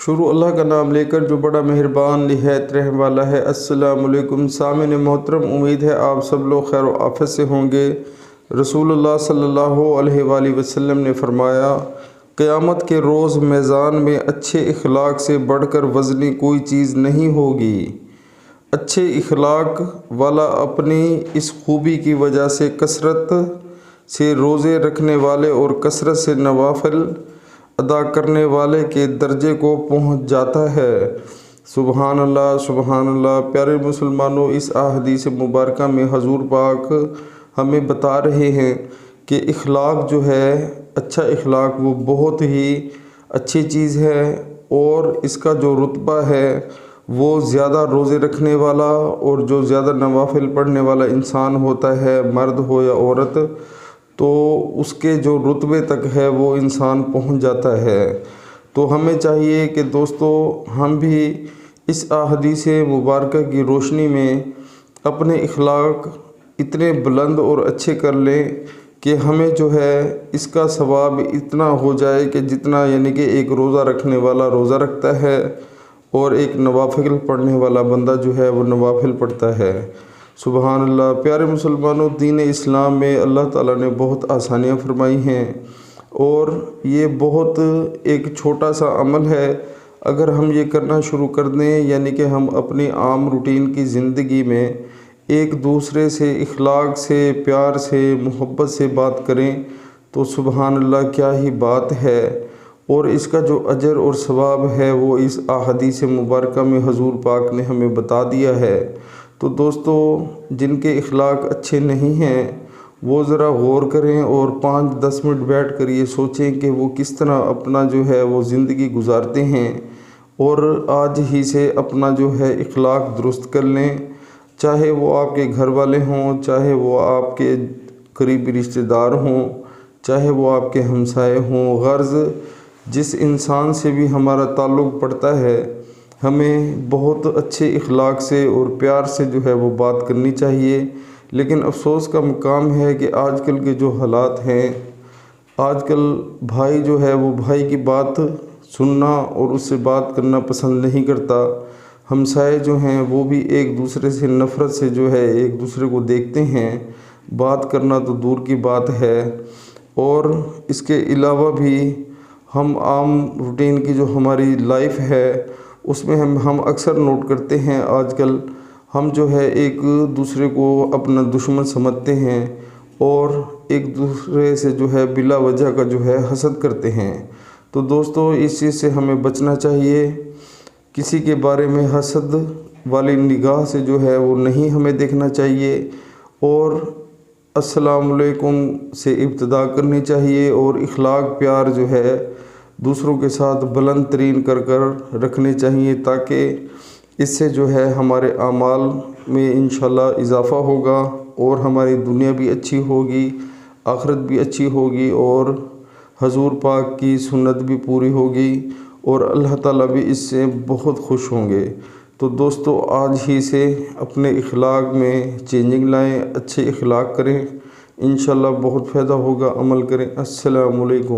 شروع اللہ کا نام لے کر جو بڑا مہربان نہایت رحم والا ہے۔ السلام علیکم سامعین محترم، امید ہے آپ سب لوگ خیر و عافیت سے ہوں گے۔ رسول اللہ صلی اللہ علیہ وآلہ وسلم نے فرمایا، قیامت کے روز میزان میں اچھے اخلاق سے بڑھ کر وزنی کوئی چیز نہیں ہوگی۔ اچھے اخلاق والا اپنی اس خوبی کی وجہ سے کثرت سے روزے رکھنے والے اور کثرت سے نوافل ادا کرنے والے کے درجے کو پہنچ جاتا ہے۔ سبحان اللہ، سبحان اللہ۔ پیارے مسلمانوں، اس احادیث مبارکہ میں حضور پاک ہمیں بتا رہے ہیں کہ اخلاق جو ہے، اچھا اخلاق وہ بہت ہی اچھی چیز ہے، اور اس کا جو رتبہ ہے وہ زیادہ روزے رکھنے والا اور جو زیادہ نوافل پڑھنے والا انسان ہوتا ہے، مرد ہو یا عورت، تو اس کے جو رتبے تک ہے وہ انسان پہنچ جاتا ہے۔ تو ہمیں چاہیے کہ دوستو، ہم بھی اس احادیث مبارکہ کی روشنی میں اپنے اخلاق اتنے بلند اور اچھے کر لیں کہ ہمیں جو ہے اس کا ثواب اتنا ہو جائے کہ جتنا یعنی کہ ایک روزہ رکھنے والا روزہ رکھتا ہے اور ایک نوافل پڑھنے والا بندہ جو ہے وہ نوافل پڑھتا ہے۔ سبحان اللہ۔ پیارے مسلمانوں، دین اسلام میں اللہ تعالیٰ نے بہت آسانیاں فرمائی ہیں، اور یہ بہت ایک چھوٹا سا عمل ہے۔ اگر ہم یہ کرنا شروع کر دیں، یعنی کہ ہم اپنی عام روٹین کی زندگی میں ایک دوسرے سے اخلاق سے، پیار سے، محبت سے بات کریں، تو سبحان اللہ کیا ہی بات ہے، اور اس کا جو اجر اور ثواب ہے وہ اس احادیث مبارکہ میں حضور پاک نے ہمیں بتا دیا ہے۔ تو دوستو، جن کے اخلاق اچھے نہیں ہیں وہ ذرا غور کریں اور 5-10 منٹ بیٹھ کر یہ سوچیں کہ وہ کس طرح اپنا جو ہے وہ زندگی گزارتے ہیں، اور آج ہی سے اپنا جو ہے اخلاق درست کر لیں، چاہے وہ آپ کے گھر والے ہوں، چاہے وہ آپ کے قریبی رشتہ دار ہوں، چاہے وہ آپ کے ہمسائے ہوں۔ غرض جس انسان سے بھی ہمارا تعلق پڑتا ہے، ہمیں بہت اچھے اخلاق سے اور پیار سے جو ہے وہ بات کرنی چاہیے۔ لیکن افسوس کا مقام ہے کہ آج کل کے جو حالات ہیں، آج کل بھائی جو ہے وہ بھائی کی بات سننا اور اس سے بات کرنا پسند نہیں کرتا۔ ہمسائے جو ہیں وہ بھی ایک دوسرے سے نفرت سے جو ہے ایک دوسرے کو دیکھتے ہیں، بات کرنا تو دور کی بات ہے۔ اور اس کے علاوہ بھی ہم عام روٹین کی جو ہماری لائف ہے اس میں ہم اکثر نوٹ کرتے ہیں، آج کل ہم جو ہے ایک دوسرے کو اپنا دشمن سمجھتے ہیں، اور ایک دوسرے سے جو ہے بلا وجہ کا جو ہے حسد کرتے ہیں۔ تو دوستو، اس چیز سے ہمیں بچنا چاہیے۔ کسی کے بارے میں حسد والی نگاہ سے جو ہے وہ نہیں ہمیں دیکھنا چاہیے، اور السلام علیکم سے ابتدا کرنی چاہیے، اور اخلاق پیار جو ہے دوسروں کے ساتھ بلند ترین کر رکھنے چاہیے، تاکہ اس سے جو ہے ہمارے اعمال میں انشاءاللہ اضافہ ہوگا، اور ہماری دنیا بھی اچھی ہوگی، آخرت بھی اچھی ہوگی، اور حضور پاک کی سنت بھی پوری ہوگی، اور اللہ تعالیٰ بھی اس سے بہت خوش ہوں گے۔ تو دوستو، آج ہی سے اپنے اخلاق میں چینجنگ لائیں، اچھے اخلاق کریں، انشاءاللہ بہت فائدہ ہوگا۔ عمل کریں۔ السلام علیکم۔